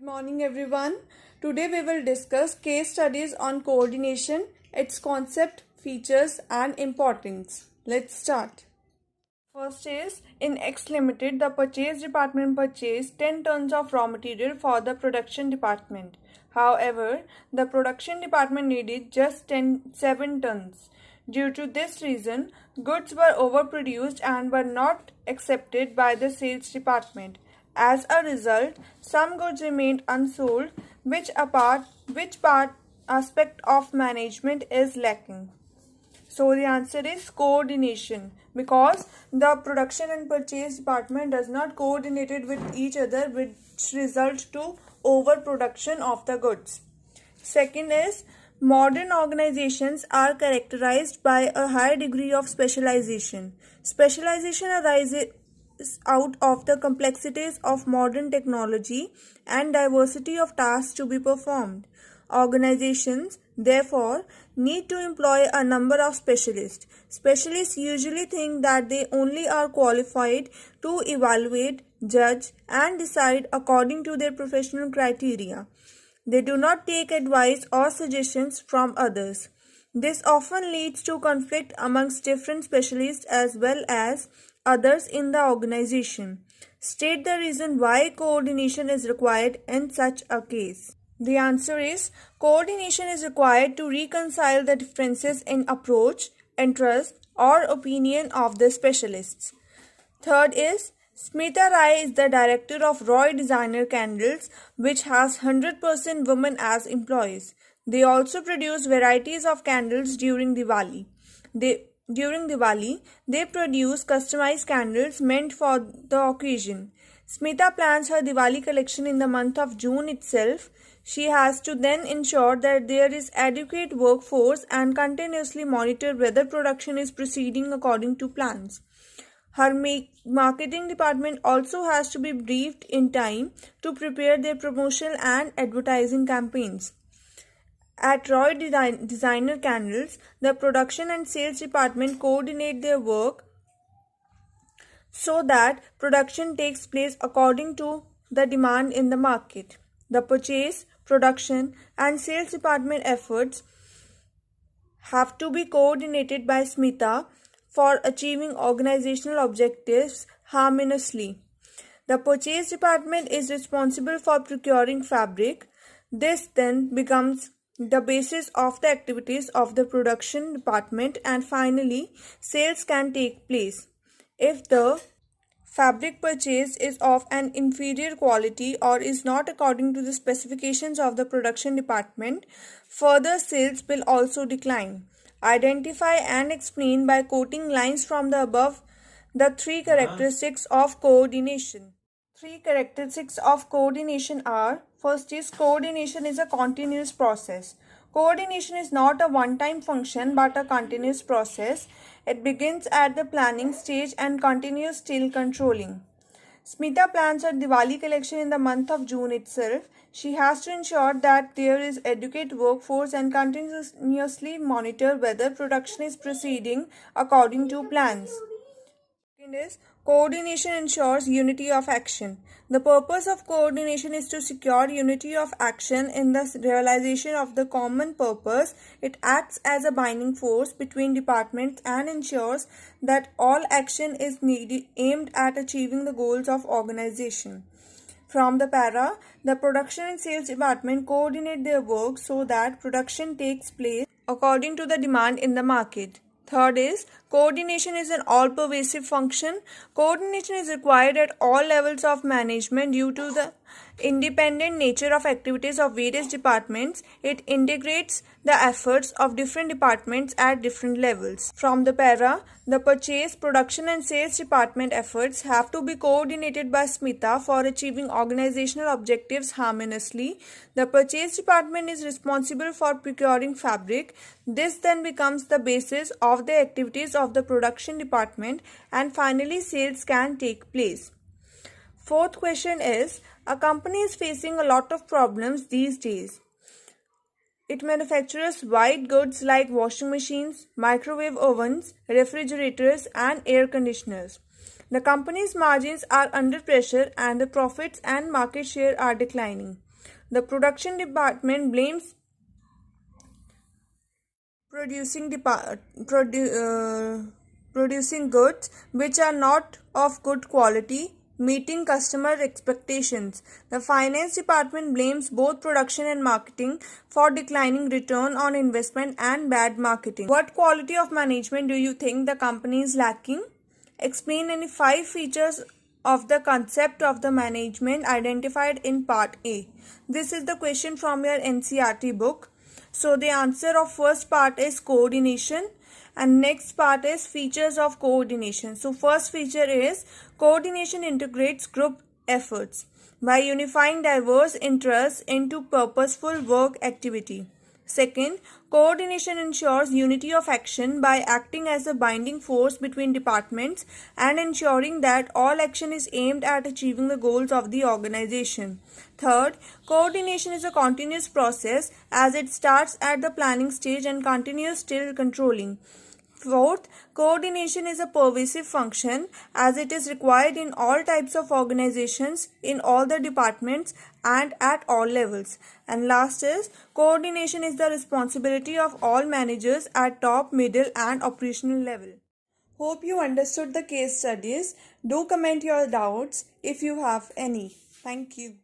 Good morning, everyone. Today we will discuss case studies on coordination, its concept, features, and importance. Let's start. First is in X Limited, the purchase department purchased 10 tons of raw material for the production department. However, the production department needed just 7 tons. Due to this reason, goods were overproduced and were not accepted by the sales department. As a result, some goods remained unsold, which aspect of management is lacking. So the answer is coordination, because the production and purchase department does not coordinate it with each other, which results to overproduction of the goods. Second is modern organizations are characterized by a high degree of specialization. Specialization arises out of the complexities of modern technology and diversity of tasks to be performed. Organizations, therefore, need to employ a number of specialists. Specialists usually think that they only are qualified to evaluate, judge, and decide according to their professional criteria. They do not take advice or suggestions from others. This often leads to conflict amongst different specialists as well as others in the organization. State the reason why coordination is required in such a case. The answer is coordination is required to reconcile the differences in approach, interest, or opinion of the specialists. Third is Smita Rai is the director of Roy Designer Candles, which has 100% women as employees. They also produce varieties of candles during Diwali. During Diwali, they produce customized candles meant for the occasion. Smita plans her Diwali collection in the month of June itself. She has to then ensure that there is adequate workforce and continuously monitor whether production is proceeding according to plans. Her marketing department also has to be briefed in time to prepare their promotional and advertising campaigns. At Roy Designer Candles, the production and sales department coordinate their work so that production takes place according to the demand in the market. The purchase, production, and sales department efforts have to be coordinated by Smita for achieving organizational objectives harmoniously. The purchase department is responsible for procuring fabric. This then becomes the basis of the activities of the production department, and finally, sales can take place. If the fabric purchased is of an inferior quality or is not according to the specifications of the production department, further sales will also decline. Identify and explain by quoting lines from the above the three characteristics of coordination. Three characteristics of coordination are: first is coordination is a continuous process. Coordination is not a one-time function but a continuous process. It begins at the planning stage and continues till controlling. Smita plans her Diwali collection in the month of June itself. She has to ensure that there is adequate workforce and continuously monitor whether production is proceeding according to plans. Second is coordination ensures unity of action. The purpose of coordination is to secure unity of action in the realization of the common purpose. It acts as a binding force between departments and ensures that all action is aimed at achieving the goals of organization. From the para, the production and sales department coordinate their work so that production takes place according to the demand in the market. Third is coordination is an all-pervasive function. Coordination is required at all levels of management due to the independent nature of activities of various departments. It integrates the efforts of different departments at different levels. From the para, the purchase, production and sales department efforts have to be coordinated by Smita for achieving organizational objectives harmoniously. The purchase department is responsible for procuring fabric. This then becomes the basis of the activities of the production department, and finally sales can take place. Fourth question is, a company is facing a lot of problems these days. It manufactures white goods like washing machines, microwave ovens, refrigerators, and air conditioners. The company's margins are under pressure and the profits and market share are declining. The production department blames producing goods which are not of good quality, meeting customer expectations. The finance department blames both production and marketing for declining return on investment and bad marketing. What quality of management do you think the company is lacking? Explain any 5 features of the concept of the management identified in part A. This is the question from your NCERT book. So the answer of first part is coordination, and next part is features of coordination. So first feature is coordination integrates group efforts by unifying diverse interests into purposeful work activity. Second, coordination ensures unity of action by acting as a binding force between departments and ensuring that all action is aimed at achieving the goals of the organization. Third, coordination is a continuous process as it starts at the planning stage and continues till controlling. Fourth, coordination is a pervasive function as it is required in all types of organizations, in all the departments and at all levels. And last is, coordination is the responsibility of all managers at top, middle and operational level. Hope you understood the case studies. Do comment your doubts if you have any. Thank you.